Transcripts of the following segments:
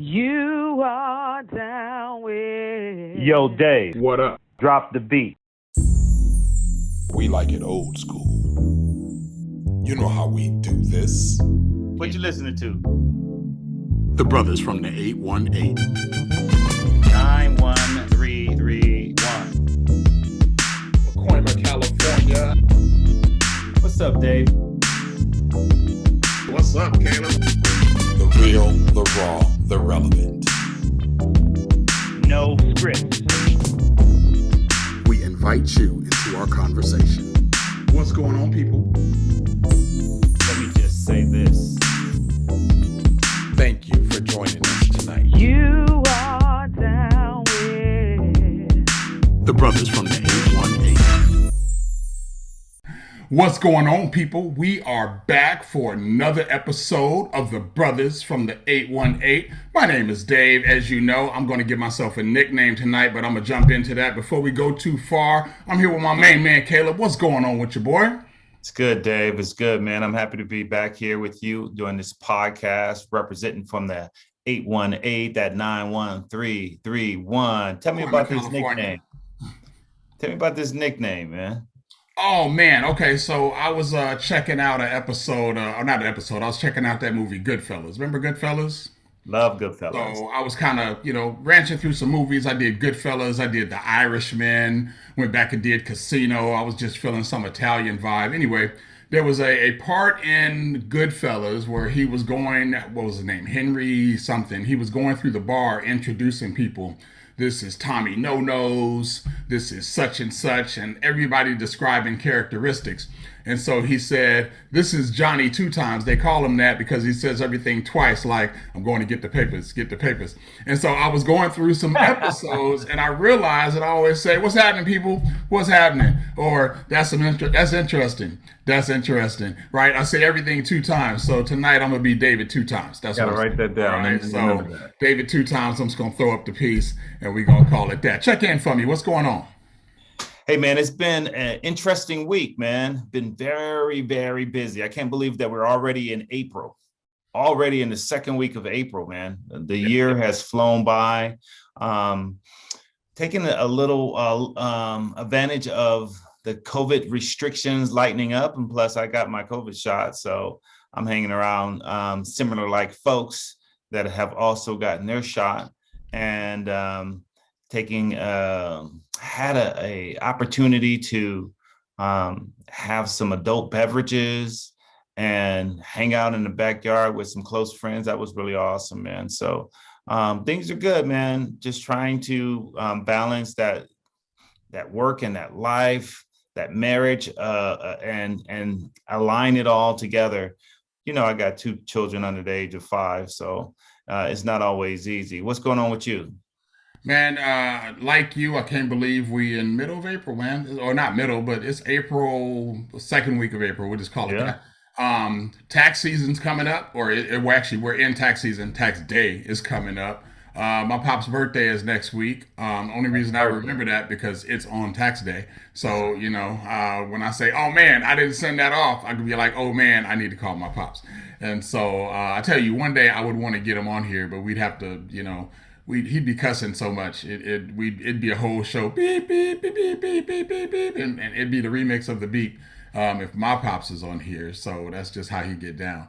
You are down with. Yo, Dave. What up? Drop the beat. We like it old school. You know how we do this. What you listening to? The brothers from the 818. 91331. Pacoima, California. What's up, Dave? What's up, Caleb? The real, the raw, the relevant. No script. We invite you into our conversation. What's going on, people? Let me just say this. Thank you for joining us tonight. You are down with. The brothers from the 818. What's going on, people? We are back for another episode of the Brothers from the 818. My name is Dave. As you know, I'm going to give myself a nickname tonight, but I'm going to jump into that. Before we go too far, I'm here with my main man, Caleb. What's going on with your boy? It's good, Dave. It's good, man. I'm happy to be back here with you doing this podcast, representing from the 818, that 91331. Tell me about this nickname. Tell me about this nickname, man. Oh, man. Okay, so I was checking out an episode, or not an episode, I was checking out that movie Goodfellas. Remember Goodfellas? Love Goodfellas. So I was kind of, ranching through some movies. I did Goodfellas. I did The Irishman. Went back and did Casino. I was just feeling some Italian vibe. Anyway, there was a part in Goodfellas where he was going, what was his name? Henry something. He was going through the bar introducing people. This is Tommy No-Nose. This is such and such. And everybody describing characteristics. And so he said, this is Johnny Two Times. They call him that because he says everything twice, like, I'm going to get the papers, get the papers. And so I was going through some episodes and I realized that I always say, what's happening, people? What's happening? Or that's interesting. That's interesting, right? I say everything two times. So tonight I'm going to be David Two Times. That's Gotta what write that down. Right? So David Two Times, I'm just going to throw up the piece and we're going to call it that. Check in for me. What's going on? Hey, man, it's been an interesting week, man. Been very, very busy. I can't believe that we're already in April, already in the second week of April, man. The year has flown by. Taking a little advantage of the COVID restrictions lightening up. And plus, I got my COVID shot. So I'm hanging around similar like folks that have also gotten their shot. And taking had a opportunity to have some adult beverages and hang out in the backyard with some close friends. That was really awesome, man. So things are good, man. Just trying to balance that work and that life, that marriage, and align it all together. You know, I got two children under the age of 5, so it's not always easy. What's going on with you? Man, like you, I can't believe we in middle of April, man. Or not middle, but it's April, second week of April. We'll just call it that. Tax season's coming up, or we're in tax season. Tax day is coming up. My pop's birthday is next week. Only reason I remember that because it's on tax day. So, when I say, oh man, I didn't send that off, I could be like, oh man, I need to call my pops. And so I tell you, one day I would want to get him on here, but we'd have to, he'd be cussing so much. It'd be a whole show, beep, beep, beep, beep, beep, beep, beep, beep, and it'd be the remix of the beep if my pops is on here. So that's just how he get down.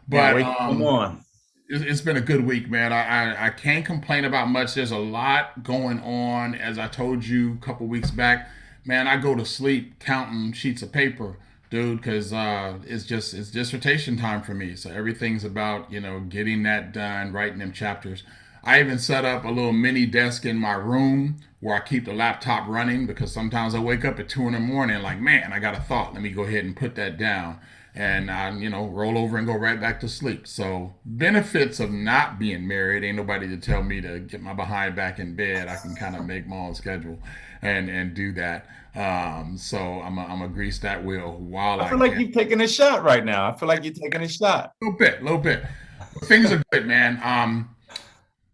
But come on. It's been a good week, man. I can't complain about much. There's a lot going on. As I told you a couple weeks back, man, I go to sleep counting sheets of paper, dude, because it's dissertation time for me. So everything's about, getting that done, writing them chapters. I even set up a little mini desk in my room where I keep the laptop running because sometimes I wake up at 2 a.m. like, man, I got a thought. Let me go ahead and put that down. And I, roll over and go right back to sleep. So benefits of not being married, ain't nobody to tell me to get my behind back in bed. I can kind of make my own schedule and do that. So I'm a grease that wheel while I feel like you're taking a shot right now. I feel like you're taking a shot. A little bit. Things are good, man.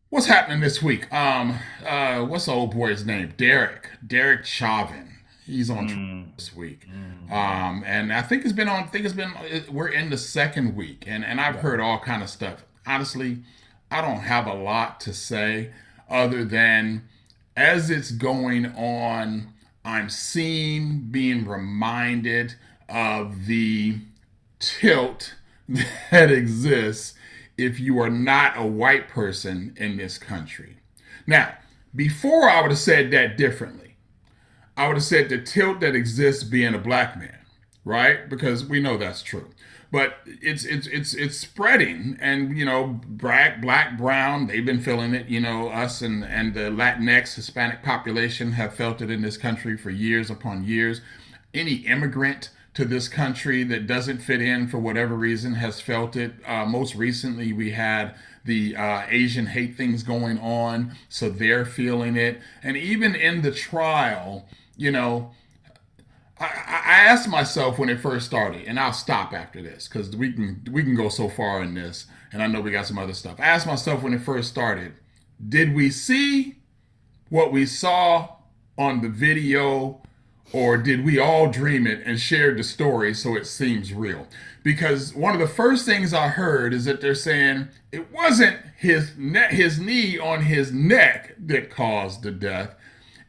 What's happening this week? What's the old boy's name? Derek Chauvin. He's on this week. And I think we're in the second week and I've heard all kind of stuff. Honestly, I don't have a lot to say other than as it's going on, I'm seeing, being reminded of the tilt that exists if you are not a white person in this country. Now, before I would have said that differently. I would have said the tilt that exists being a black man, right? Because we know that's true. But it's spreading, and black, brown, they've been feeling it. Us and the Latinx, Hispanic population have felt it in this country for years upon years. Any immigrant to this country that doesn't fit in for whatever reason has felt it. Most recently, we had the Asian hate things going on, so they're feeling it. And even in the trial, I asked myself when it first started, and I'll stop after this because we can go so far in this, and I know we got some other stuff. I asked myself when it first started, did we see what we saw on the video, or did we all dream it and shared the story so it seems real? Because one of the first things I heard is that they're saying it wasn't his knee on his neck that caused the death.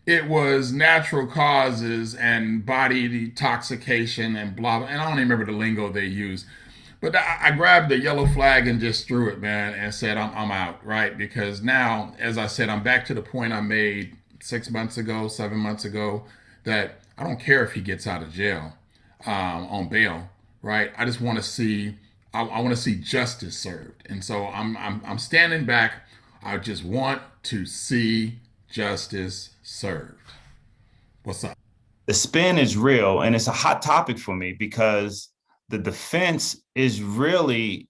It was natural causes and body detoxification and blah, blah. And I don't even remember the lingo they used. But I grabbed the yellow flag and just threw it, man, and said, I'm out, right? Because now, as I said, I'm back to the point I made 6 months ago, 7 months ago, that I don't care if he gets out of jail on bail, right? I just want to see, I want to see justice served. And so I'm standing back. I just want to see justice served. What's up? The spin is real, and it's a hot topic for me because the defense is really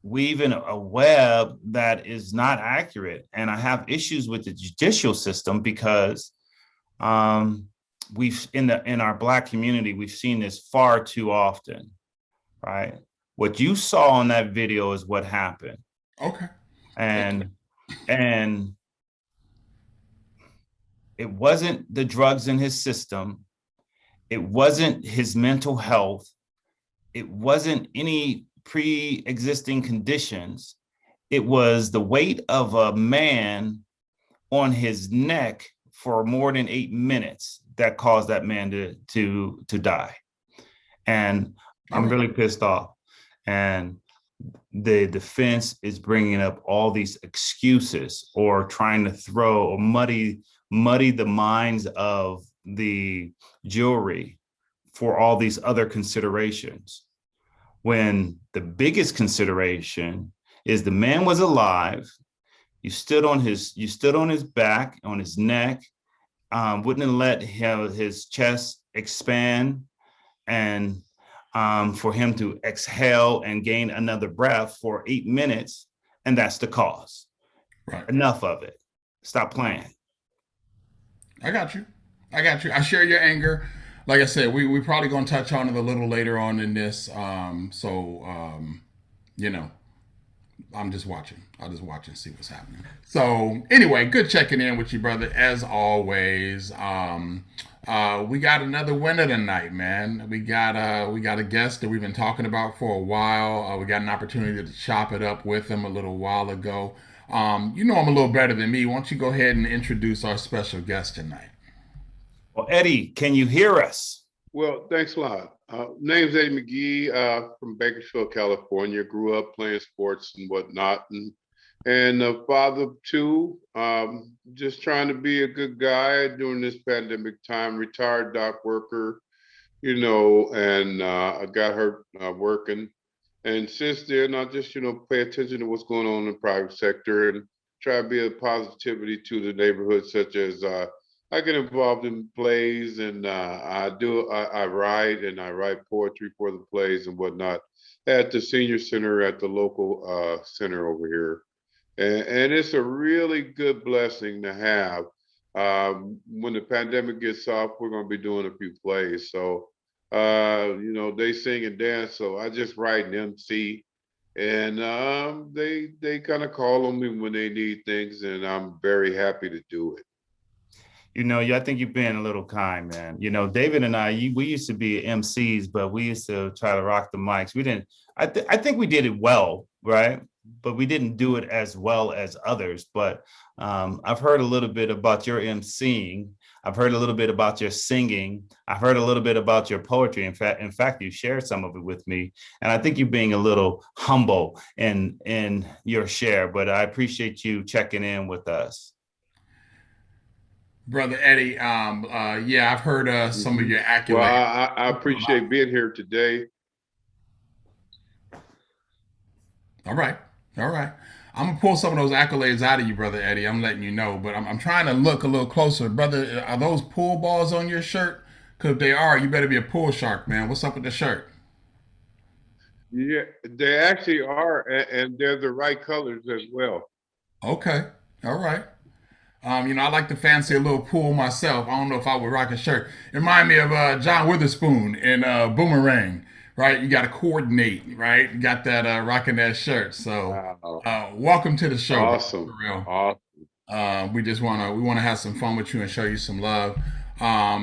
weaving a web that is not accurate. And I have issues with the judicial system because we've in our Black community, we've seen this far too often, right? What you saw on that video is what happened. Okay. And it wasn't the drugs in his system. It wasn't his mental health. It wasn't any pre-existing conditions. It was the weight of a man on his neck for more than 8 minutes that caused that man to die. And I'm really pissed off. And the defense is bringing up all these excuses or trying to throw or muddy the minds of the jury for all these other considerations, when the biggest consideration is the man was alive. You stood on his back, on his neck, wouldn't let his chest expand, and for him to exhale and gain another breath for 8 minutes, and that's the cause. Right. Enough of it. Stop playing. I got you. I share your anger. Like I said, we probably gonna touch on it a little later on in this. I'm just watching. I'll just watch and see what's happening. So anyway, good checking in with you, brother. As always, we got another winner tonight, man. We got a guest that we've been talking about for a while. We got an opportunity to chop it up with him a little while ago. You know him a little better than me. Why don't you go ahead and introduce our special guest tonight? Well, Eddie, can you hear us? Well, thanks a lot. Name's Eddie McGee from Bakersfield, California. Grew up playing sports and whatnot, and a father of two. Just trying to be a good guy during this pandemic time. Retired dock worker, and I got hurt working. And since then, I just pay attention to what's going on in the private sector and try to be a positivity to the neighborhood, such as I get involved in plays, and I write, and I write poetry for the plays and whatnot at the senior center at the local center over here. And it's a really good blessing to have. When the pandemic gets off, we're going to be doing a few plays. So, they sing and dance. So I just write and MC, and they kind of call on me when they need things, and I'm very happy to do it. I think you've been a little kind, man. David and I, we used to be MCs, but we used to try to rock the mics. We didn't. I think we did it well, right? but we didn't do it as well as others. But I've heard a little bit about your emceeing. I've heard a little bit about your singing. I've heard a little bit about your poetry. In fact, you shared some of it with me, and I think you're being a little humble in your share. But I appreciate you checking in with us. Brother Eddie, yeah, I've heard some of Hmm. your Well, accolades. I appreciate being here today. All right. All right. I'm gonna pull some of those accolades out of you, brother Eddie. I'm letting you know, but I'm trying to look a little closer, brother. Are those pool balls on your shirt? Because if they are, you better be a pool shark, man. What's up with the shirt? Yeah, they actually are, and they're the right colors as well. Okay. All right. I like to fancy a little pool myself. I don't know if I would rock a shirt. It remind me of John Witherspoon in Boomerang, right? You got to coordinate, right? You got that rocking that shirt. So, Wow. welcome to the show, bro, for Awesome. real. Awesome. We wanna have some fun with you and show you some love.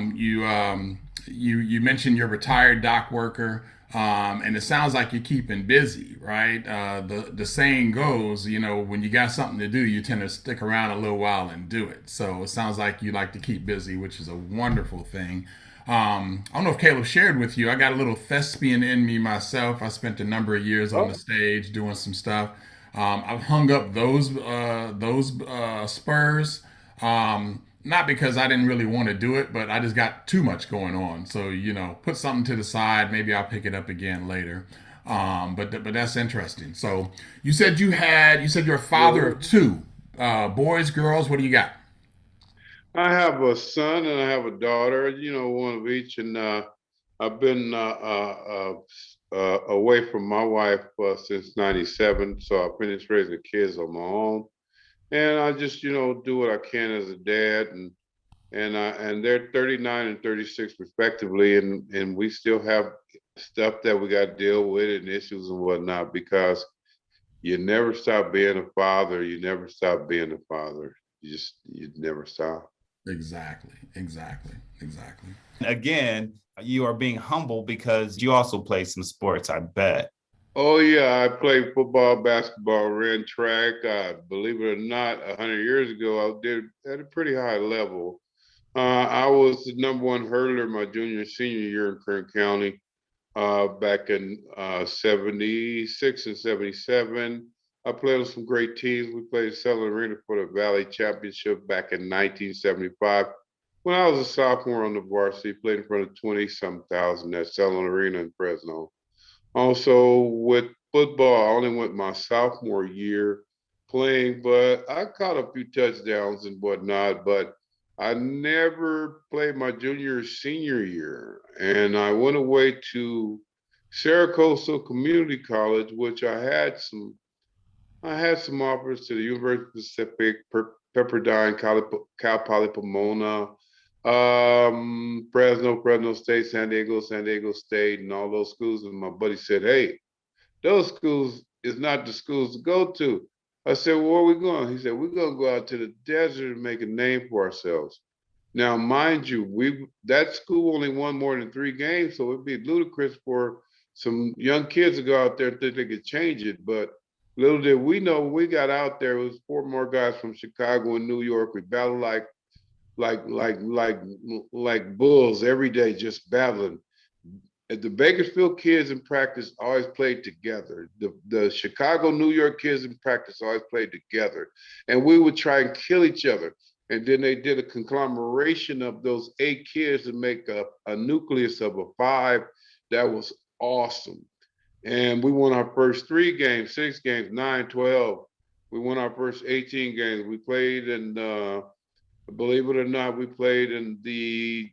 You mentioned you're a retired dock worker, and it sounds like you're keeping busy, right? The saying goes, when you got something to do, you tend to stick around a little while and do it. So it sounds like you like to keep busy, which is a wonderful thing. I don't know if Caleb shared with you. I got a little thespian in me myself. I spent a number of years on the Oh, stage doing some stuff. I've hung up those spurs. Not because I didn't really want to do it, but I just got too much going on. So put something to the side. Maybe I'll pick it up again later. But that's interesting. So you said you're a father of two boys, girls. What do you got? I have a son and I have a daughter, one of each, and I've been away from my wife since '97, so I finished raising the kids on my own, and I just, do what I can as a dad, and they're 39 and 36 respectively, and we still have stuff that we got to deal with and issues and whatnot because you never stop being a father. You never stop being a father. You never stop. Exactly, exactly, exactly. Again, you are being humble because you also play some sports, I bet. Oh yeah, I played football, basketball, ran track. Believe it or not, 100 years ago, I did at a pretty high level. I was the number one hurdler my junior and senior year in Kern County. Back in '76 and '77. I played on some great teams. We played Southern Arena for the Valley Championship back in 1975. When I was a sophomore on the varsity, played in front of 20 some thousand at Southern Arena in Fresno. Also with football, I only went my sophomore year playing, but I caught a few touchdowns and whatnot, but I never played my junior or senior year. And I went away to Saracosa Community College, which I had some offers to the University of Pacific, Pepperdine, Cal Poly Pomona, Fresno State, San Diego State, and all those schools. And my buddy said, "Hey, those schools is not the schools to go to." I said, "Well, where are we going?" He said, "We're going to go out to the desert and make a name for ourselves." Now, mind you, we that school only won more than 3 games, so it'd be ludicrous for some young kids to go out there and think they could change it. But little did we know, when we got out there, it was four more guys from Chicago and New York. We battled like like like like bulls every day, just battling. The Bakersfield kids in practice always played together. The Chicago, New York kids in practice always played together. And we would try and kill each other. And then they did a conglomeration of those 8 kids to make a nucleus of a 5 that was awesome. And we won our first 3 games, 6 games, 9, 12. We won our first 18 games. We played in, believe it or not, we played in the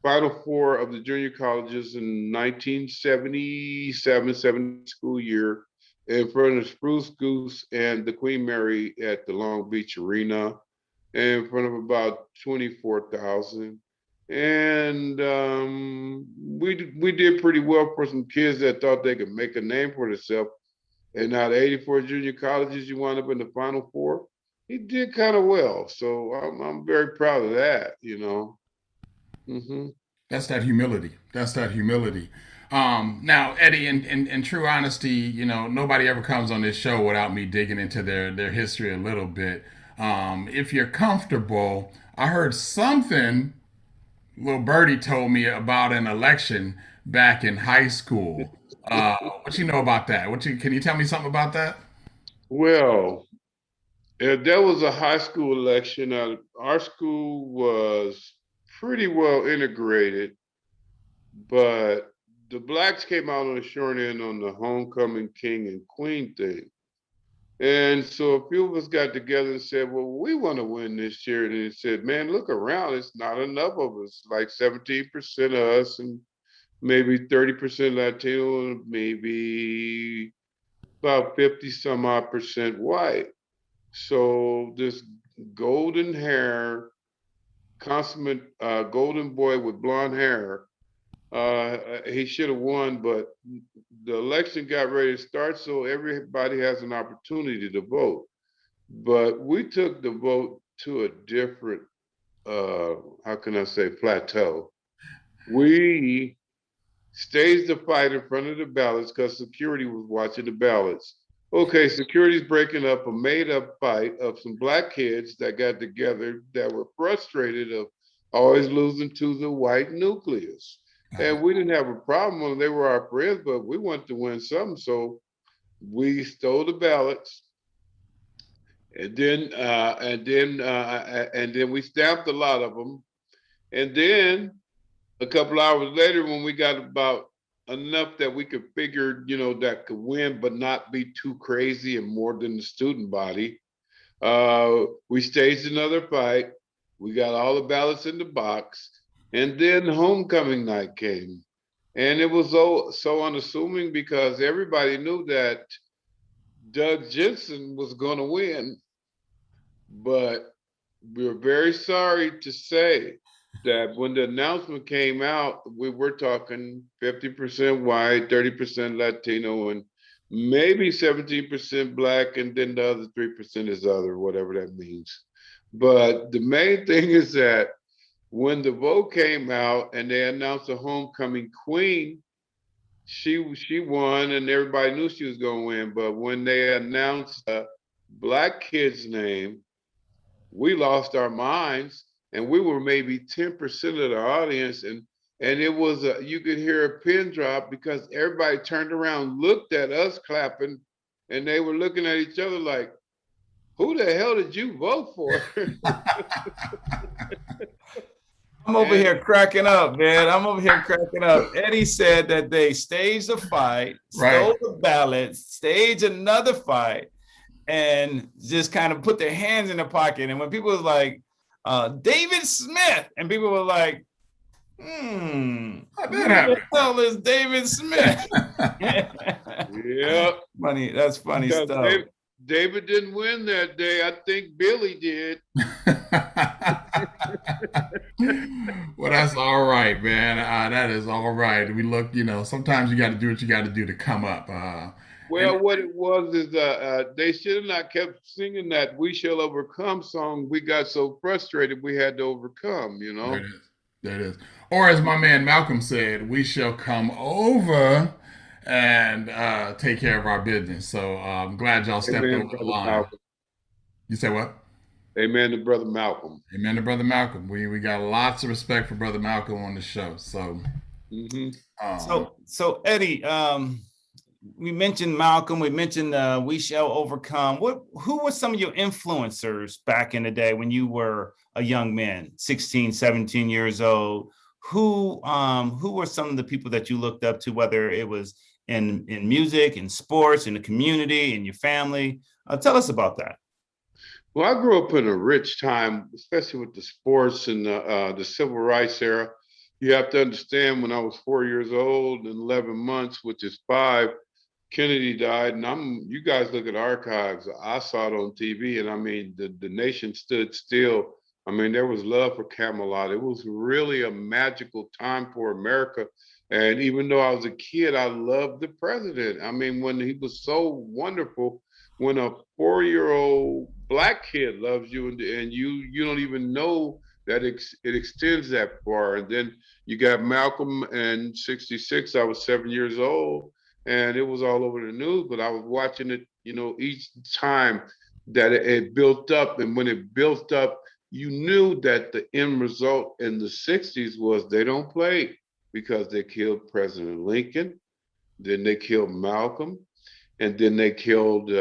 Final Four of the junior colleges in 1977, 70 school year in front of Spruce Goose and the Queen Mary at the Long Beach Arena in front of about 24,000. And we did pretty well for some kids that thought they could make a name for themselves. And out of 84 junior colleges, you wind up in the Final Four. He did kind of well, so I'm very proud of that. Hmm. That's that humility. That's that humility. Now, Eddie, in true honesty, nobody ever comes on this show without me digging into their history a little bit. If you're comfortable, I heard something little birdie told me about an election back in high school. What you know about that? Can you tell me something about that? Well, there was a high school election. Our school was pretty well integrated, but the blacks came out on the short end on the homecoming king and queen thing. And so a few of us got together and said, well, we want to win this year. And he said, man, look around. It's not enough of us, like 17% of us and maybe 30% Latino and maybe about 50 some odd percent white. So this golden hair, consummate golden boy with blonde hair, he should have won, but the election got ready to start, so everybody has an opportunity to vote. But we took the vote to a different, how can I say, plateau. We staged the fight in front of the ballots because security was watching the ballots. Okay, security's breaking up a made-up fight of some black kids that got together that were frustrated of always losing to the white nucleus. And we didn't have a problem when they were our friends, but we wanted to win something. So we stole the ballots, and then we stamped a lot of them. And then a couple hours later, when we got about enough that we could figure, that could win, but not be too crazy and more than the student body, we staged another fight. We got all the ballots in the box. And then homecoming night came. And it was so unassuming because everybody knew that Doug Jensen was going to win. But we were very sorry to say that when the announcement came out, we were talking 50% white, 30% Latino, and maybe 17% black, and then the other 3% is other, whatever that means. But the main thing is that when the vote came out and they announced the homecoming queen, she won and everybody knew she was going to win. But when they announced a black kid's name, we lost our minds, and we were maybe 10% of the audience, and it was you could hear a pin drop because everybody turned around, looked at us clapping, and they were looking at each other like, who the hell did you vote for? I'm over here cracking up, man. I'm over here cracking up. Eddie said that they staged a fight, stole the ballots, staged another fight, and just kind of put their hands in their pocket. And when people was like, David Smith, and people were like, who the hell is David Smith? Yeah. Funny. That's funny stuff. David didn't win that day. I think Billy did. Well, that's all right, man. That is all right. We look, sometimes you got to do what you got to do to come up. Well, what it was is they should have not kept singing that "We Shall Overcome" song. We got so frustrated we had to overcome, There it is. Or as my man Malcolm said, we shall come over and take care of our business. So I'm glad y'all stepped over the line. Malcolm. You say what? Amen to Brother Malcolm. Amen to Brother Malcolm. We got lots of respect for Brother Malcolm on the show. So, so Eddie, we mentioned Malcolm. We mentioned We Shall Overcome. Who were some of your influencers back in the day when you were a young man, 16, 17 years old? Who were some of the people that you looked up to, whether it was in music, in sports, in the community, in your family? Tell us about that. Well, I grew up in a rich time, especially with the sports and the civil rights era. You have to understand, when I was 4 years old and 11 months, which is 5, Kennedy died. And you guys look at archives. I saw it on TV, and I mean, the nation stood still. I mean, there was love for Camelot. It was really a magical time for America. And even though I was a kid, I loved the president. I mean, when he was so wonderful, when a 4-year-old black kid loves you and you don't even know It extends that far. And then you got Malcolm in '66. I was 7 years old, and it was all over the news. But I was watching it, each time that it built up, and when it built up, you knew that the end result in the '60s was they don't play because they killed President Lincoln, then they killed Malcolm, and then they killed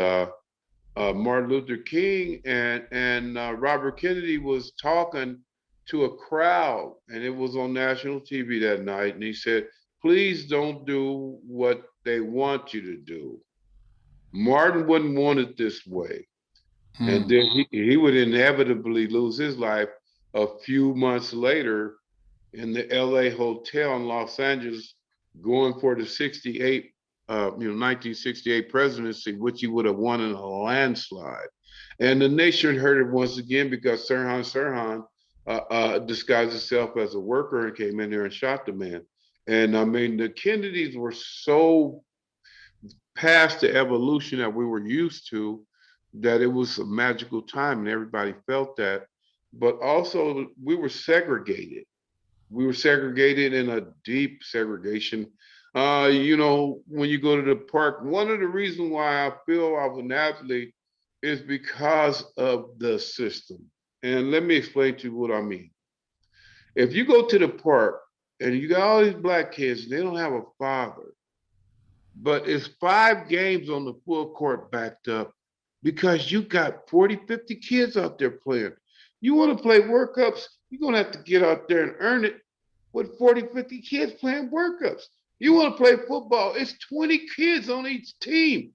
Martin Luther King, and Robert Kennedy was talking to a crowd, and it was on national TV that night, and he said, "Please don't do what they want you to do. Martin wouldn't want it this way." And then he would inevitably lose his life a few months later in the LA hotel in Los Angeles, going for the 1968 presidency, which he would have won in a landslide. And the nation heard it once again because Sirhan disguised himself as a worker and came in there and shot the man. And I mean, the Kennedys were so past the evolution that we were used to that it was a magical time and everybody felt that. But also, we were segregated. We were segregated in a deep segregation. When you go to the park, one of the reasons why I feel I was an athlete is because of the system. And let me explain to you what I mean. If you go to the park and you got all these black kids, they don't have a father, but it's 5 games on the full court backed up because you got 40, 50 kids out there playing. You want to play World Cups, you're going to have to get out there and earn it with 40, 50 kids playing World Cups. You want to play football, it's 20 kids on each team.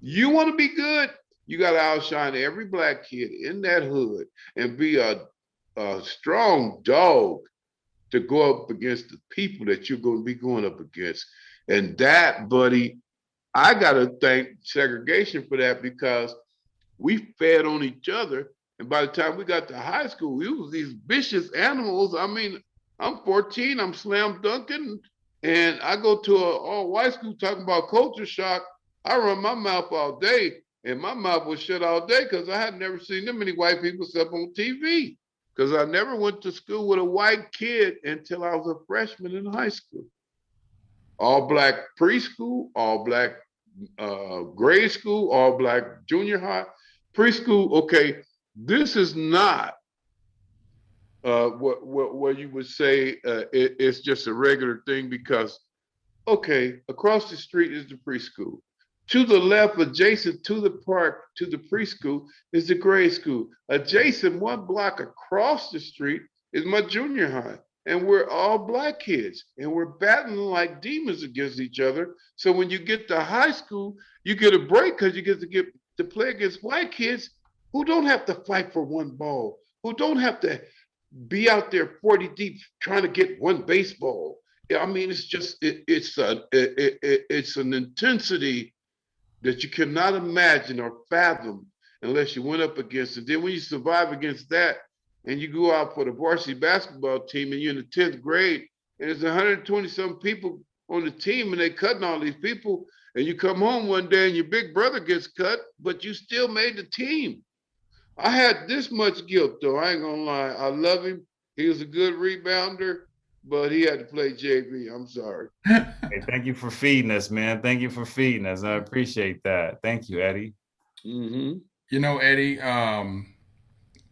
You want to be good, you got to outshine every black kid in that hood and be a strong dog to go up against the people that you're going to be going up against. And that, buddy, I got to thank segregation for that because we fed on each other. And by the time we got to high school, we was these vicious animals. I mean, I'm 14, I'm slam dunking, and I go to an all-white school talking about culture shock. I run my mouth all day, and my mouth was shut all day because I had never seen that many white people except on TV. Because I never went to school with a white kid until I was a freshman in high school. All black preschool, all black grade school, all black junior high, preschool. Okay, this is not what you would say it's just a regular thing because, okay, across the street is the preschool. To the left, adjacent to the park, to the preschool, is the grade school. Adjacent 1 block across the street is my junior high. And we're all black kids and we're battling like demons against each other. So when you get to high school, you get a break because you get to play against white kids who don't have to fight for 1 ball, who don't have to be out there 40 deep trying to get 1 baseball. I mean, it's just, it's an intensity that you cannot imagine or fathom unless you went up against it. Then when you survive against that and you go out for the varsity basketball team and you're in the 10th grade and there's 120 some people on the team and they cutting all these people and you come home one day and your big brother gets cut, but you still made the team. I had this much guilt though, I ain't gonna lie. I love him. He was a good rebounder, but he had to play JV. I'm sorry. Hey, thank you for feeding us, man. Thank you for feeding us. I appreciate that. Thank you, Eddie. Mm-hmm. You know, Eddie,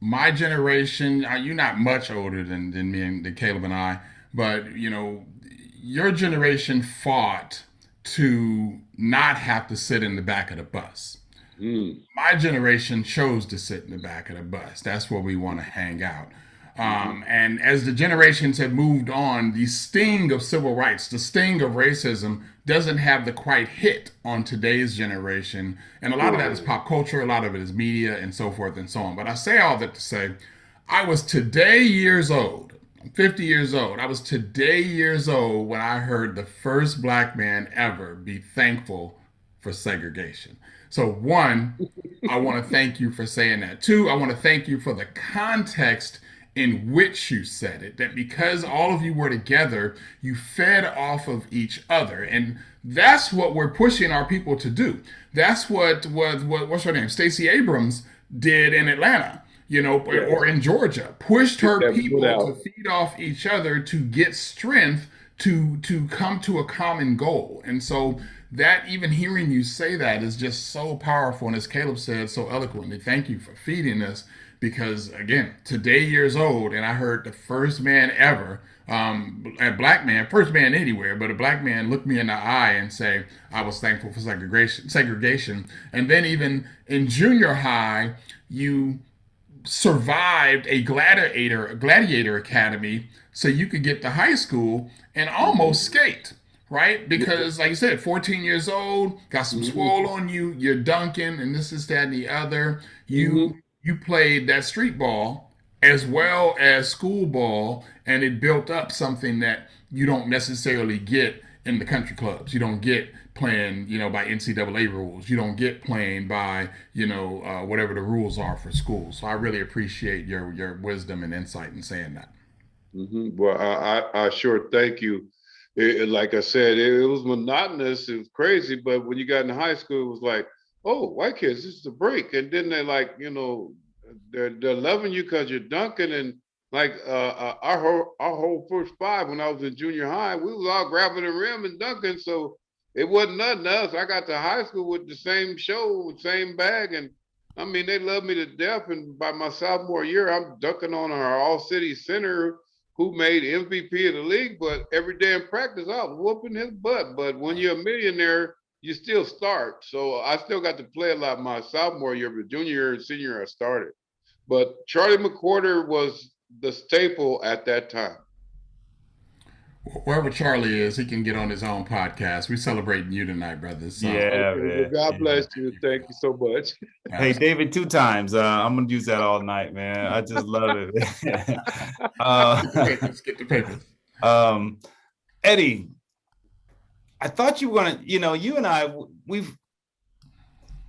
my generation, you're not much older than me and Caleb and I, but your generation fought to not have to sit in the back of the bus. My generation chose to sit in the back of the bus. That's where we want to hang out. And as the generations have moved on, the sting of civil rights, the sting of racism doesn't have the quite hit on today's generation. And a lot of that is pop culture, a lot of it is media and so forth and so on. But I say all that to say, I was today years old. I'm 50 years old. I was today years old when I heard the first black man ever be thankful for segregation. So 1, I want to thank you for saying that. 2, I want to thank you for the context in which you said it, that because all of you were together, you fed off of each other. And that's what we're pushing our people to do. That's what what's her name? Stacey Abrams did in Atlanta. Yeah. or in Georgia, pushed Get her that foot people to out. feed off each other to get strength to come to a common goal. And so that, even hearing you say that, is just so powerful. And as Caleb said so eloquently, thank you for feeding us, because again, today years old, and I heard the first man ever, a black man, first man anywhere, but a black man look me in the eye and say, I was thankful for segregation. And then even in junior high, you survived a gladiator academy so you could get to high school and almost skate, right? Because like you said, 14 years old, got some swole on you, you're dunking and this is that and the other. You played that street ball as well as school ball, and it built up something that you don't necessarily get in the country clubs. You don't get playing, by NCAA rules. You don't get playing by, whatever the rules are for schools. So I really appreciate your wisdom and insight in saying that. Well, I sure thank you. Like I said, it was monotonous. It was crazy. But when you got in high school, it was like, oh, white kids, this is a break. And then they like, they're loving you because you're dunking. And like our whole first five, when I was in junior high, we was all grabbing the rim and dunking. So it wasn't nothing else. I got to high school with the same show, same bag. And I mean, they loved me to death. And by my sophomore year, I'm dunking on our all-city center who made MVP of the league. But every day in practice, I was whooping his butt. But when you're a millionaire, you still start. So I still got to play a lot my sophomore year, but junior year and senior year, I started. But Charlie McWhorter was the staple at that time. Wherever Charlie is, he can get on his own podcast. We're celebrating you tonight, brothers. So, Yeah, Okay, well, man. God Yeah. bless you. Thank you so much. Hey, David, 2 times. I'm gonna use that all night, man. I just love it. Let's get the papers. Eddie, I thought you were gonna, you and I,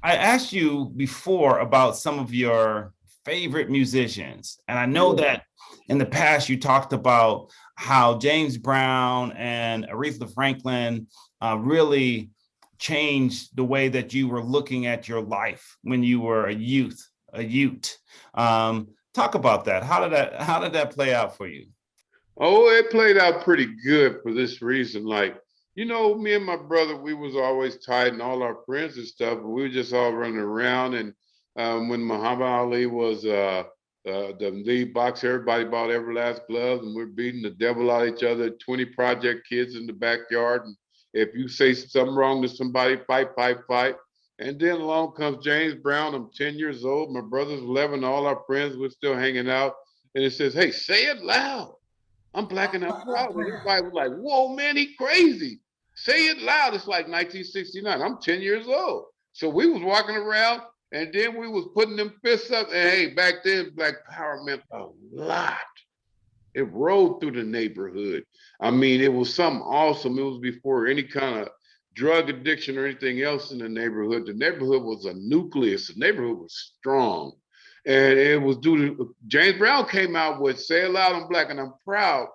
I asked you before about some of your favorite musicians, and I know that in the past you talked about how James Brown and Aretha Franklin really changed the way that you were looking at your life when you were a youth. Talk about that. How did that play out for you? Oh, it played out pretty good for this reason. Like, me and my brother, we was always tight and all our friends and stuff, but we were just all running around. And when Muhammad Ali was the lead boxer, everybody bought every last gloves and we're beating the devil out of each other, 20 project kids in the backyard. And if you say something wrong to somebody, fight. And then along comes James Brown. I'm 10 years old. My brother's 11. All our friends, we're still hanging out. And it says, hey, say it loud. I'm black and I'm proud. And everybody was like, whoa, man, he crazy. Say it loud. It's like 1969. I'm 10 years old. So we was walking around and then we was putting them fists up. And hey, back then, Black Power meant a lot. It rolled through the neighborhood. I mean, it was something awesome. It was before any kind of drug addiction or anything else in the neighborhood. The neighborhood was a nucleus. The neighborhood was strong. And it was due to James Brown came out with Say It Loud, I'm Black and I'm Proud.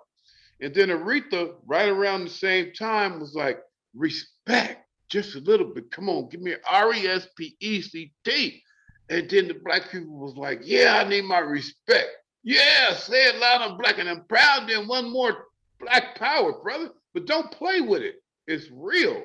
And then Aretha, right around the same time, was like, respect, just a little bit. Come on, give me RESPECT. And then the black people was like, yeah, I need my respect. Yeah, say it loud, I'm black and I'm proud. Then one more Black Power, brother. But don't play with it. It's real.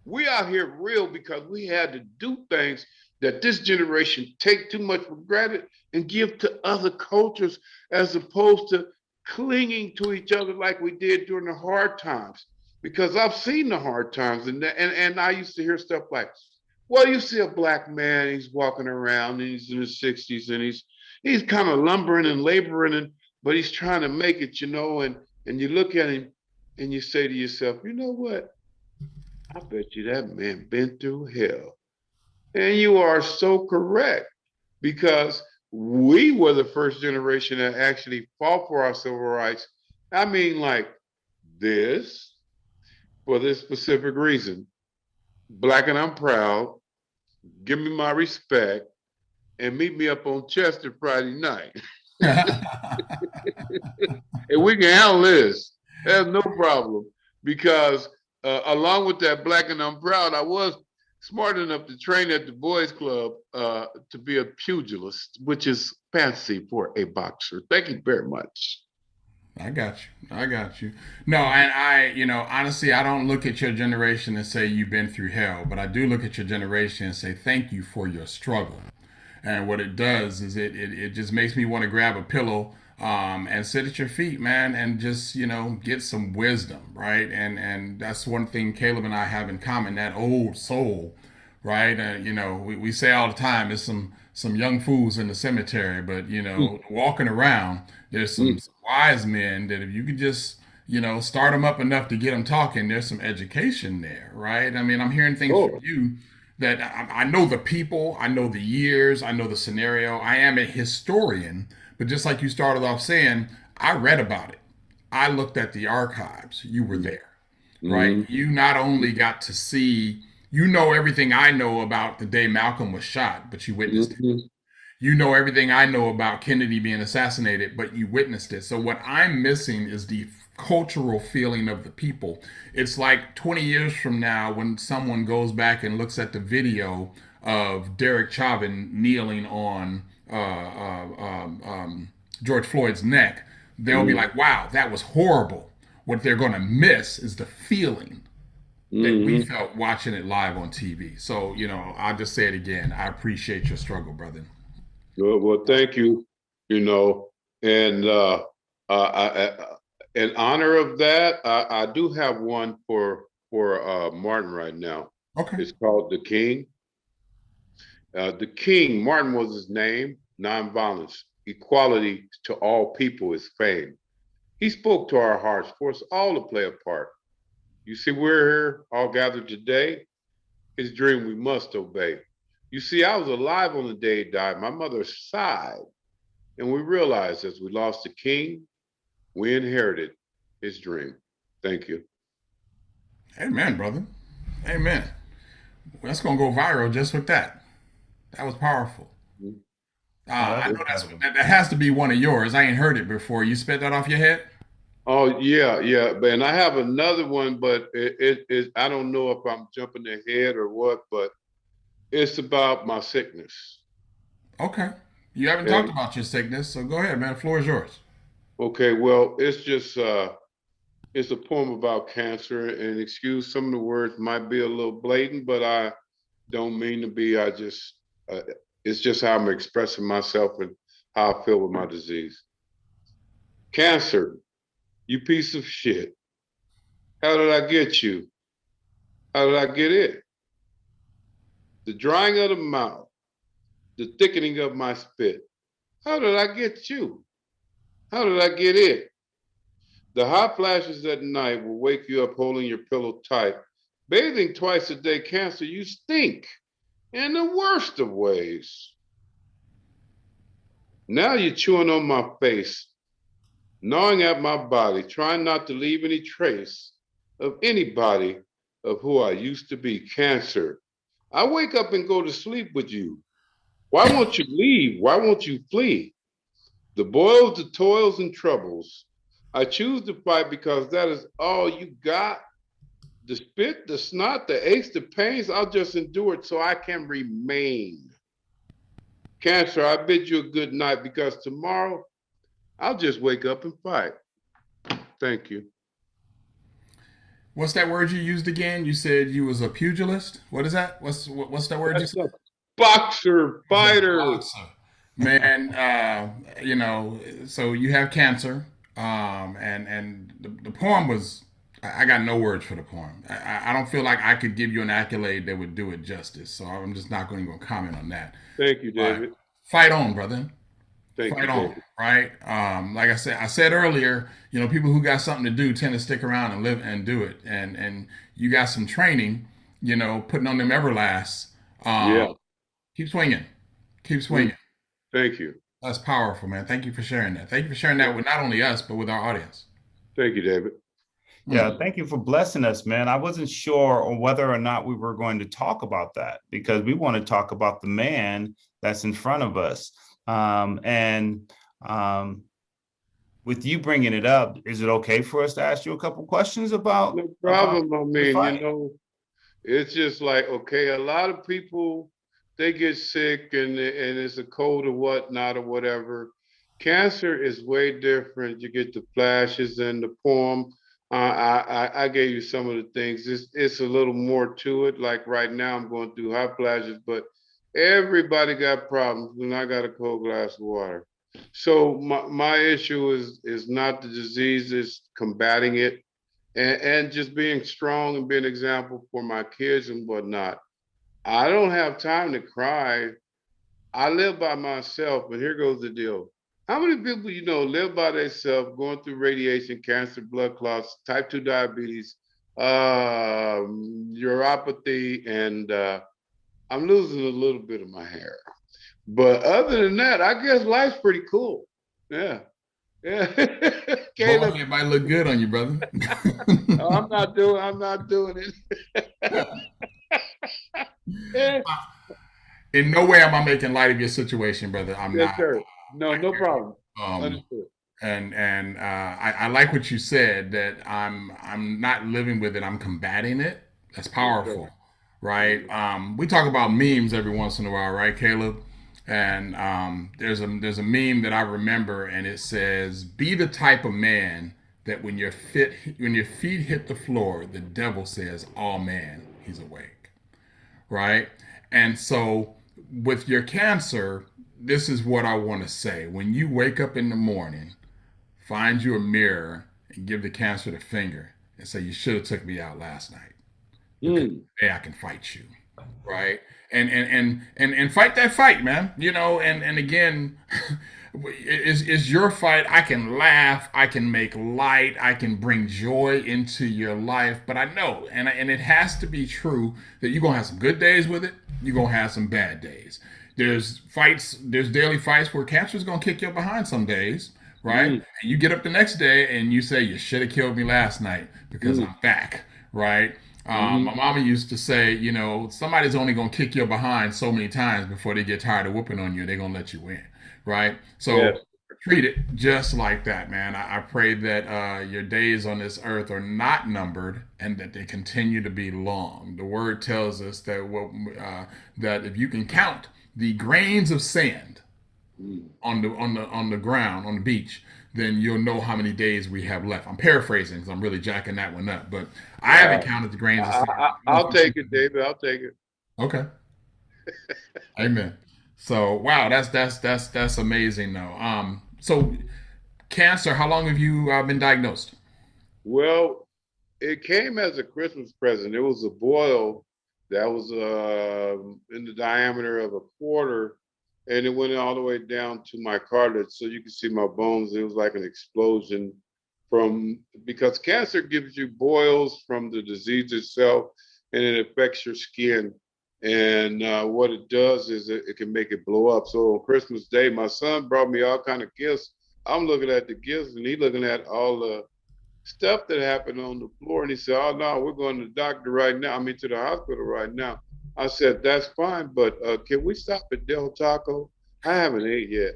We out here real because we had to do things that this generation take too much for granted and give to other cultures as opposed to clinging to each other like we did during the hard times. Because I've seen the hard times and I used to hear stuff like, well, you see a black man, he's walking around and he's in his 60s and he's kind of lumbering and laboring, but he's trying to make it, and you look at him and you say to yourself, you know what? I bet you that man been through hell. And you are so correct because we were the first generation that actually fought for our civil rights. I mean, like this, for this specific reason. Black and I'm proud. Give me my respect and meet me up on Chester Friday night. And we can handle this. There's no problem because along with that Black and I'm proud, I was smart enough to train at the boys club to be a pugilist, which is fancy for a boxer. Thank you very much. I got you. I got you. No, and honestly, I don't look at your generation and say you've been through hell, but I do look at your generation and say thank you for your struggle. And what it does is it just makes me want to grab a pillow and sit at your feet, man, and just get some wisdom, right? And that's one thing Caleb and I have in common: that old soul, right? We say all the time, it's some young fools in the cemetery, but walking around, there's some wise men that if you could just start them up enough to get them talking, there's some education there, right? I mean, I'm hearing things Oh, from you that I know the people, I know the years, I know the scenario. I am a historian, but just like you started off saying, I read about it. I looked at the archives. You were there, right? mhm, You not only got to see, everything I know about the day Malcolm was shot, but you witnessed it. mhm. You know everything I know about Kennedy being assassinated, but you witnessed it. So what I'm missing is the cultural feeling of the people. It's like 20 years from now when someone goes back and looks at the video of Derek Chauvin kneeling on George Floyd's neck, they'll be like, wow, that was horrible. What they're going to miss is the feeling that we felt watching it live on TV. So, I'll just say it again. I appreciate your struggle, brother. Well, thank you. And in honor of that, I do have one for Martin right now. Okay. It's called The King. The King, Martin was his name. Nonviolence, equality to all people is fame. He spoke to our hearts for us all to play a part. You see, we're here all gathered today. His dream we must obey. You see, I was alive on the day he died. My mother sighed, and we realized as we lost the king, we inherited his dream. Thank you. Amen, brother. Amen. Well, that's going to go viral just with that. That was powerful. I know that has to be one of yours. I ain't heard it before. You spit that off your head? Oh yeah, yeah. And I have another one, but I don't know if I'm jumping ahead or what, but it's about my sickness. Okay. You haven't talked And about your sickness, so go ahead, man. The floor is yours. okay, well, it's a poem about cancer, and excuse some of the words might be a little blatant, but I don't mean to be. It's just how I'm expressing myself and how I feel with my disease. Cancer, you piece of shit. How did I get you? How did I get it? The drying of the mouth, the thickening of my spit. How did I get you? How did I get it? The hot flashes at night will wake you up holding your pillow tight. Bathing twice a day, cancer, you stink in the worst of ways. Now you're chewing on my face, gnawing at my body, trying not to leave any trace of anybody of who I used to be. Cancer, I wake up and go to sleep with you. Why won't you leave? Why won't you flee? The boils, the toils, and troubles. I choose to fight because that is all you got. The spit, the snot, the aches, the pains, I'll just endure it so I can remain. Cancer, I bid you a good night because tomorrow I'll just wake up and fight. Thank you. What's that word you used again? You said you was a pugilist. What is that? What's that word you That's said? a boxer, He's a fighter. boxer. Man, so you have cancer, and the poem was. I got no words for the poem. I don't feel like I could give you an accolade that would do it justice. So I'm just not going to comment on that. Thank you, But David. fight on, brother. Thank you, Fight on, David. right? Like I said earlier, people who got something to do tend to stick around and live and do it. And you got some training, putting on them everlasts. Yeah. Keep swinging, keep Mm, swinging. thank you. That's powerful, man. Thank you for sharing that. Thank you for sharing that with not only us but with our audience. Thank you, David. Yeah, thank you for blessing us, man. I wasn't sure on whether or not we were going to talk about that because we want to talk about the man that's in front of us. And with you bringing it up, is it okay for us to ask you a couple questions about No problem. I the mean, fight? It's just like, okay, a lot of people, they get sick and it's a cold or whatnot or whatever. Cancer is way different. You get the flashes and the poem. I gave you some of the things. It's a little more to it. Like right now, I'm going through hot flashes, but everybody got problems, and I got a cold glass of water. So my issue is not the disease, it's combating it and just being strong and being an example for my kids and whatnot. I don't have time to cry. I live by myself, but here goes the deal. How many people you know live by themselves, going through radiation, cancer, blood clots, type 2 diabetes, neuropathy, and I'm losing a little bit of my hair. But other than that, I guess life's pretty cool. Yeah. Yeah. Boy, Caleb, it might look good on you, brother. no, I'm not doing it. Yeah. In no way am I making light of your situation, brother. I'm Yes, not. sir. No, no problem. Um, Understood. and I like what you said that I'm not living with it. I'm combating it. That's Yes, sir. powerful, right? Mhm. We talk about memes every once in a while, right, Caleb? And there's a meme that I remember, and it says, "Be the type of man that when your feet hit the floor, the devil says, 'Oh man, he's awake.'" Right? And so with your cancer, this is what I want to say. When you wake up in the morning, find you a mirror and give the cancer the finger and say, "You should have took me out last night because Mm. today I can fight you." Right? And fight that fight, man. And again, is your fight. I can laugh, I can make light, I can bring joy into your life. But I know, and it has to be true that you're gonna have some good days with it. You're gonna have some bad days. There's daily fights where cancer's gonna kick your behind some days, right? Mm. And you get up the next day and you say, "You should have killed me last night because Mm. I'm back," right? My Mhm. mama used to say, somebody's only gonna kick your behind so many times before they get tired of whooping on you. They're gonna let you win, right? Yes. So treat it just like that, man. I pray that your days on this earth are not numbered and that they continue to be long. The word tells us that if you can count the grains of sand Mm. on the ground on the beach, then you'll know how many days we have left. I'm paraphrasing because I'm really jacking that one up, but I haven't Wow. counted the grains of sand. I'll take it, David. I'll take it. Okay, amen. So wow, that's amazing though. So cancer. How long have you been diagnosed? Well, it came as a Christmas present. It was a boil that was in the diameter of a quarter, and it went all the way down to my cartilage, so you can see my bones. It was like an explosion from because cancer gives you boils from the disease itself, and it affects your skin. And what it does is it can make it blow up. So on Christmas Day, my son brought me all kind of gifts. I'm looking at the gifts, and he looking at all the stuff that happened on the floor. And he said, "Oh no, we're going to the doctor right now. I mean, to the hospital right now." I said, "That's fine, but can we stop at Del Taco? I haven't ate yet."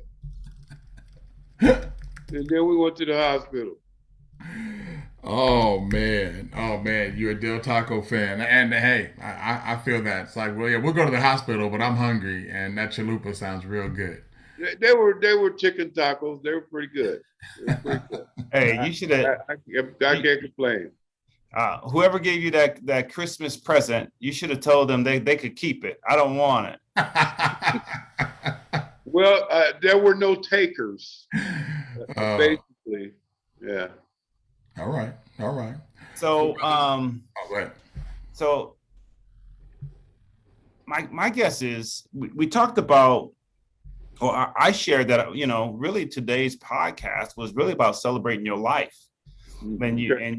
And then we went to the hospital. Oh man, you're a Del Taco fan, and hey, I feel that. It's like, well, yeah, we'll go to the hospital, but I'm hungry, and that chalupa sounds real good. They were chicken tacos. They were pretty good. They were pretty good. Hey, I, you should have. I can't complain. Whoever gave you that Christmas present, you should have told them they could keep it. I don't want it. Well, there were no takers, uh, basically. Yeah. all right, all right. So, So, go ahead. so my guess is we talked about, or I shared that really today's podcast was really about celebrating your life. And Okay.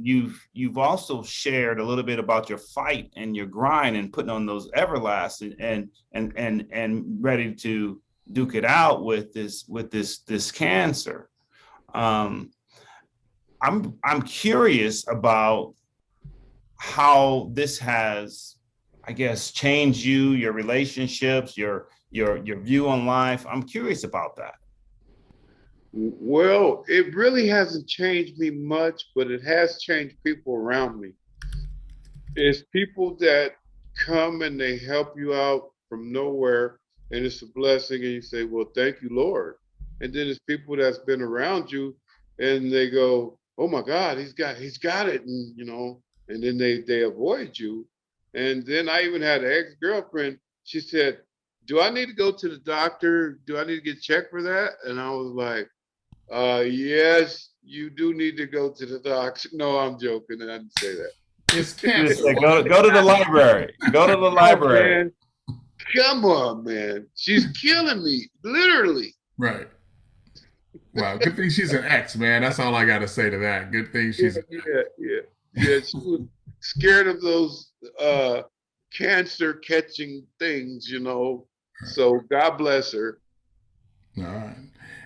you've also shared a little bit about your fight and your grind and putting on those everlasting and ready to duke it out with this cancer. I'm curious about how this has, I guess, changed you, your relationships, your view on life. I'm curious about that. Well, it really hasn't changed me much, but it has changed people around me. It's people that come and they help you out from nowhere, and it's a blessing, and you say, well, thank you, Lord. And then it's people that's been around you, and they go, oh my God, he's got it, and and then they avoid you. And then I even had an ex-girlfriend. She said, do I need to go to the doctor? Do I need to get checked for that? And I was like, yes, you do need to go to the doctor. No, I'm joking. And I didn't say that. It's Just cancer. say, go to the library. Go to the Oh, library. man. Come on, man. She's killing me, literally. Right. Wow. Good thing she's an ex, man. That's all I got to say to that. Good thing she's an ex. Yeah. She was scared of those cancer catching things, So God bless her. All right.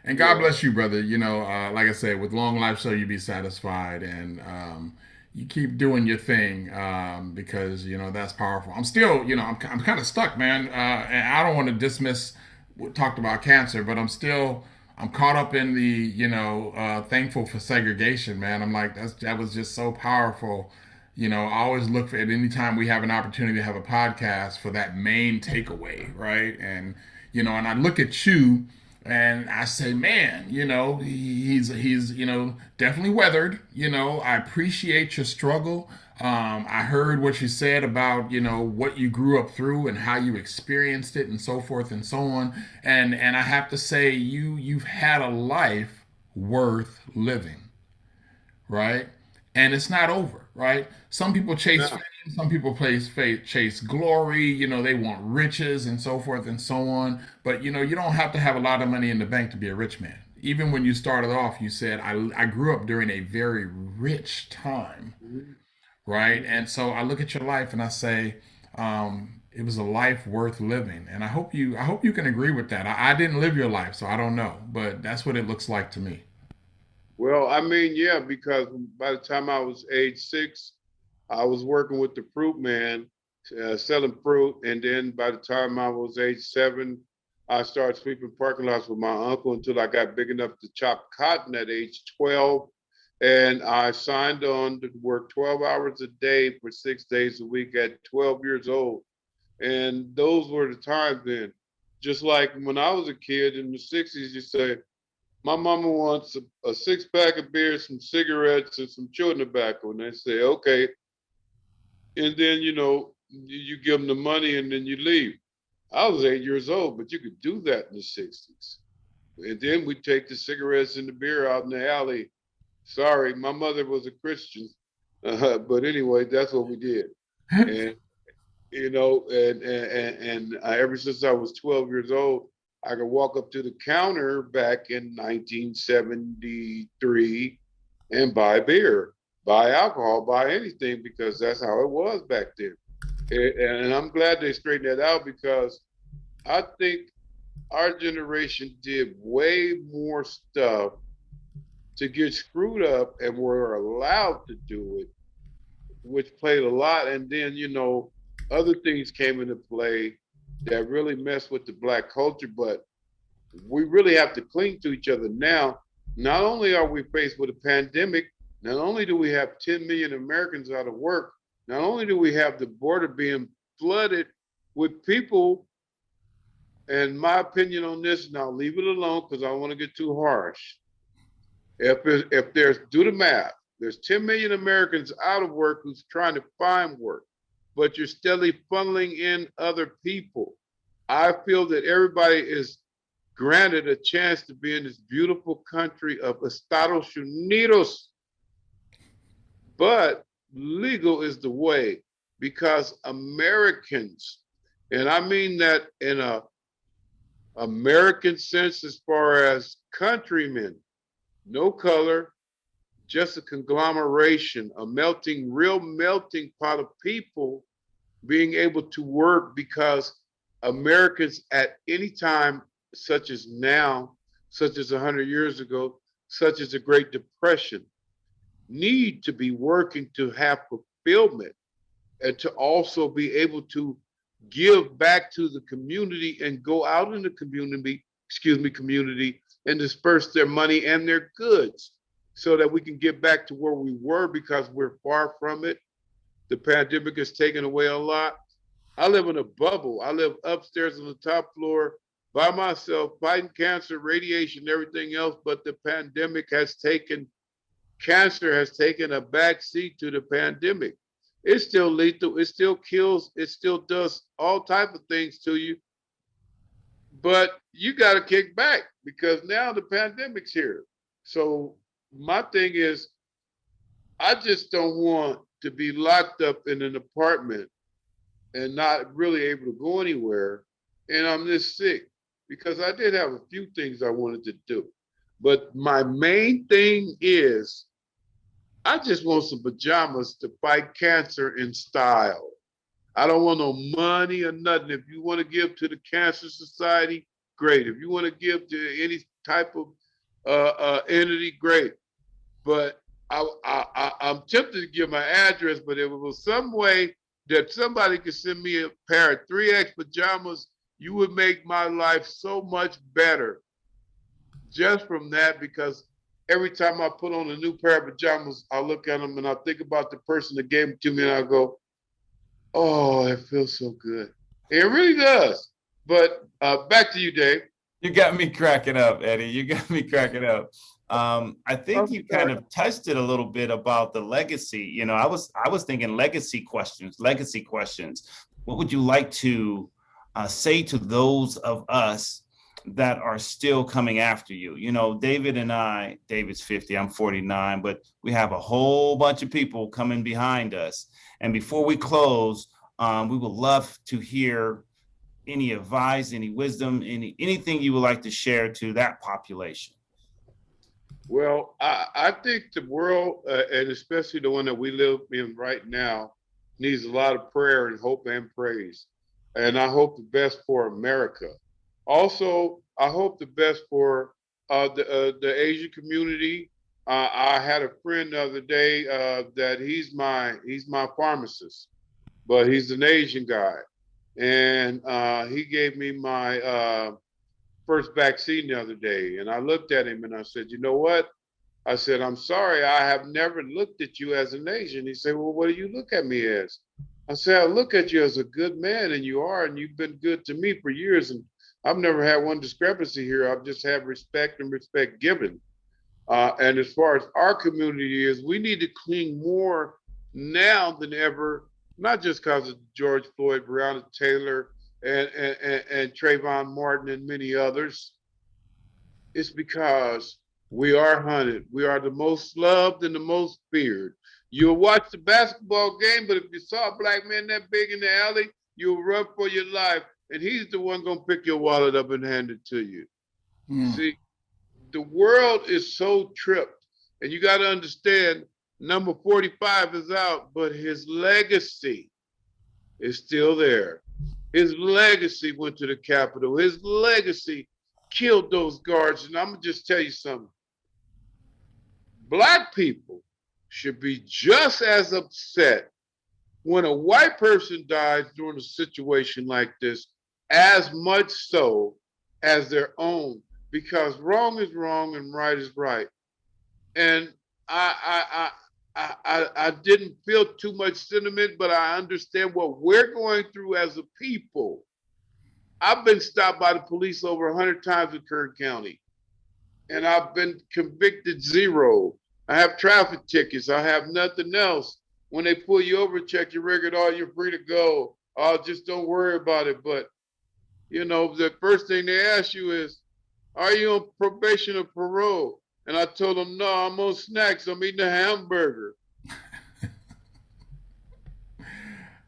And God Yeah. bless you, brother. Like I said, with long life, so you be satisfied, and you keep doing your thing, because that's powerful. I'm still, I'm kind of stuck, man. And I don't want to dismiss what talked about cancer, but I'm caught up in the, thankful for segregation, man. I'm like, that was just so powerful. I always look for it anytime we have an opportunity to have a podcast for that main takeaway, right? And and I look at you and I say, man, he's definitely weathered. I appreciate your struggle. I heard what you said about what you grew up through and how you experienced it and so forth and so on. And I have to say, you've had a life worth living, right? And it's not over, right? Some people chase No. fame, some people chase glory, they want riches and so forth and so on. But you don't have to have a lot of money in the bank to be a rich man. Even when you started off, you said, I grew up during a very rich time, Mhm. right? And so I look at your life and I say, it was a life worth living. And I hope you can agree with that. I didn't live your life, so I don't know, but that's what it looks like to me. Well, I mean, yeah, because by the time I was age 6, I was working with the fruit man, selling fruit. And then by the time I was age 7, I started sweeping parking lots with my uncle until I got big enough to chop cotton at age 12. And I signed on to work 12 hours a day for 6 days a week at 12 years old. And those were the times then. Just like when I was a kid in the 60s, you say, my mama wants a 6-pack of beer, some cigarettes, and some chewing tobacco. And they say, okay. And then, you give them the money and then you leave. I was 8 years old, but you could do that in the 60s. And then we take the cigarettes and the beer out in the alley. Sorry, my mother was a Christian. But anyway, that's what we did. And ever since I was 12 years old, I could walk up to the counter back in 1973 and buy beer, buy alcohol, buy anything, because that's how it was back then. And I'm glad they straightened that out, because I think our generation did way more stuff to get screwed up and were allowed to do it, which played a lot. And then, other things came into play that really messed with the Black culture. But we really have to cling to each other now. Not only are we faced with a pandemic, not only do we have 10 million Americans out of work, not only do we have the border being flooded with people, and my opinion on this, and I'll leave it alone because I don't want to get too harsh. If there's, do the math, there's 10 million Americans out of work who's trying to find work, but you're steadily funneling in other people. I feel that everybody is granted a chance to be in this beautiful country of Estados Unidos, but legal is the way, because Americans, and I mean that in a American sense as far as countrymen, no color, just a conglomeration, a real melting pot of people being able to work, because Americans at any time, such as now, such as 100 years ago, such as the Great Depression, need to be working to have fulfillment and to also be able to give back to the community and go out in the community and disperse their money and their goods, so that we can get back to where we were, because we're far from it. The pandemic has taken away a lot. I live in a bubble. I live upstairs on the top floor by myself, fighting cancer, radiation, everything else. But the pandemic has taken cancer has taken a back seat to the pandemic. It's still lethal. It still kills. It still does all type of things to you. But you got to kick back because now the pandemic's here. So my thing is, I just don't want to be locked up in an apartment and not really able to go anywhere. And I'm this sick because I did have a few things I wanted to do. But my main thing is I just want some pajamas to fight cancer in style. I don't want no money or nothing. If you want to give to the Cancer Society, great. If you want to give to any type of entity, great. But I'm tempted to give my address, but if it was some way that somebody could send me a pair of 3X pajamas, you would make my life so much better just from that because every time I put on a new pair of pajamas, I look at them and I think about the person that gave them to me and I go, oh, it feels so good. It really does. But back to you, Dave. You got me cracking up, Eddie. You got me cracking up. I think you kind of touched it a little bit about the legacy. You know, I was thinking legacy questions. What would you like to say to those of us that are still coming after you? You know, David and I, David's 50, I'm 49, but we have a whole bunch of people coming behind us. And before we close, we would love to hear any advice, any wisdom, anything you would like to share to that population. Well, I think the world, and especially the one that we live in right now, needs a lot of prayer and hope and praise. And I hope the best for America. Also, I hope the best for the Asian community. I had a friend the other day that he's my pharmacist, but he's an Asian guy, and he gave me my first vaccine the other day, and I looked at him and I said, you know what? I said, I'm sorry, I have never looked at you as an Asian. He said, well, what do you look at me as? I said, I look at you as a good man, and you are, and you've been good to me for years, and I've never had one discrepancy here. I've just had respect and respect given. And as far as our community is, we need to cling more now than ever, not just because of George Floyd, Breonna Taylor, and Trayvon Martin, and many others. It's because we are hunted. We are the most loved and the most feared. You'll watch the basketball game, but if you saw a black man that big in the alley, you'll run for your life. And he's the one gonna pick your wallet up and hand it to you. See, the world is so tripped. And you gotta understand, number 45 is out, but his legacy is still there. His legacy went to the Capitol. His legacy killed those guards. And I'm gonna just tell you something. Black people should be just as upset when a white person dies during a situation like this, as much so as their own, because wrong is wrong and right is right. And I didn't feel too much sentiment, but I understand what we're going through as a people. I've been stopped by the police over 100 times in Kern County, and I've been convicted 0. I have traffic tickets. I have nothing else. When they pull you over, check your record, oh, you're free to go. Oh, just don't worry about it. But, you know, the first thing they ask you is, are you on probation or parole? And I told them, no, I'm on snacks. I'm eating a hamburger.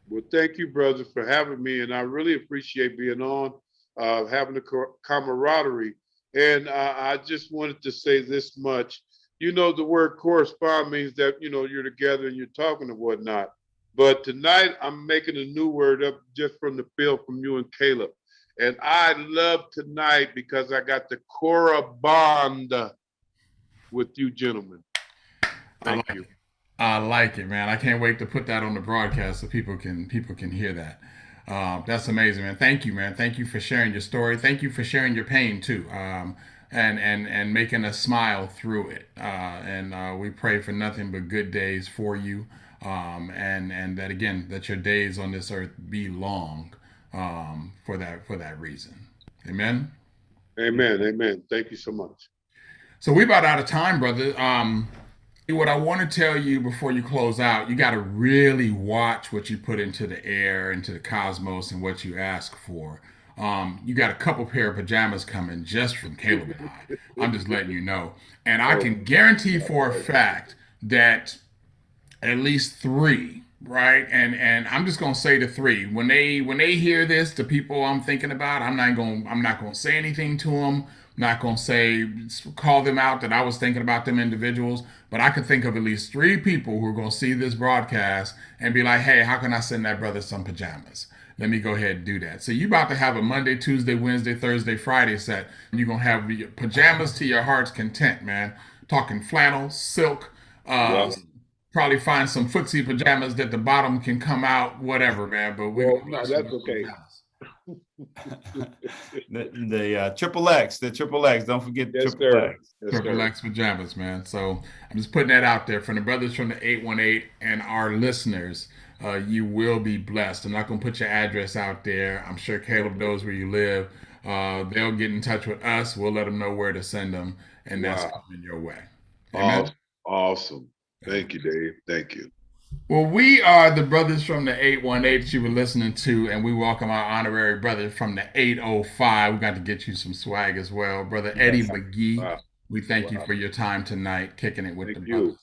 Well, thank you, brother, for having me. And I really appreciate being on, having the camaraderie. And I just wanted to say this much. You know, the word correspond means that, you know, you're together and you're talking and whatnot. But tonight I'm making a new word up just from the feel from you and Caleb. And I love tonight because I got the correspond with you gentlemen. Thank you. I like it, man. I can't wait to put that on the broadcast so people can hear that. That's amazing, man. Thank you, man. Thank you for sharing your story. Thank you for sharing your pain too, and making us smile through it. And we pray for nothing but good days for you. and that again, that your days on this earth be long, for that reason. Amen. Amen. Amen. Thank you so much. So we about out of time, brother. What I want to tell you before you close out, you got to really watch what you put into the air, into the cosmos, and what you ask for. You got a couple pair of pajamas coming just from Caleb and I. I'm just letting you know. And I can guarantee for a fact that at least three, right? And I'm just gonna say the three. When they hear this, the people I'm thinking about, I'm not gonna say anything to them. I'm not gonna say call them out that I was thinking about them individuals, but I could think of at least three people who are gonna see this broadcast and be like, hey, how can I send that brother some pajamas? Let me go ahead and do that. So you about to have a Monday, Tuesday, Wednesday, Thursday, Friday set. And you're gonna have your pajamas to your heart's content, man. Talking flannel, silk, Wow. probably find some footsie pajamas that the bottom can come out, whatever, man. But we're Well, gonna no, bless that's you with okay. pajamas. The triple X, the triple X. Don't forget Yes, triple sir. X. Yes, Triple sir. X pajamas, man. So I'm just putting that out there from the brothers from the 818 and our listeners. You will be blessed. I'm not gonna put your address out there. I'm sure Caleb knows where you live. They'll get in touch with us. We'll let them know where to send them, and that's Wow. coming your way. Amen. Awesome. Thank you, Dave. Thank you. Well, we are the brothers from the 818 that you were listening to, and we welcome our honorary brother from the 805. We got to get you some swag as well. Brother Eddie McGee, Wow. we thank you Wow. for your time tonight, kicking it with Thank the you. brothers.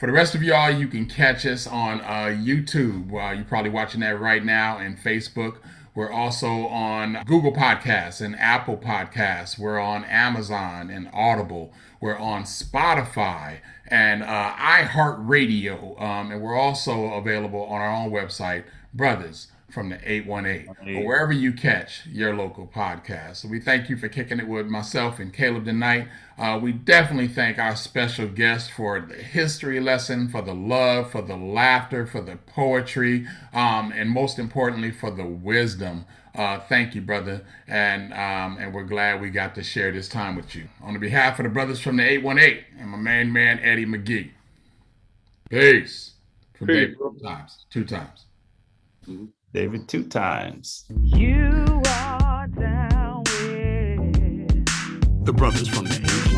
For the rest of y'all, you can catch us on YouTube. You're probably watching that right now, and Facebook. We're also on Google Podcasts and Apple Podcasts. We're on Amazon and Audible. We're on Spotify and iHeartRadio. And we're also available on our own website, Brothers from the 818, or wherever you catch your local podcast. So we thank you for kicking it with myself and Caleb tonight. We definitely thank our special guest for the history lesson, for the love, for the laughter, for the poetry, and most importantly, for the wisdom. Thank you, brother, and we're glad we got to share this time with you. On behalf of the brothers from the 818 and my main man, Eddie McGee. Peace. From Peace, David bro. two times. David 2 times. You are down with The brothers from the 818.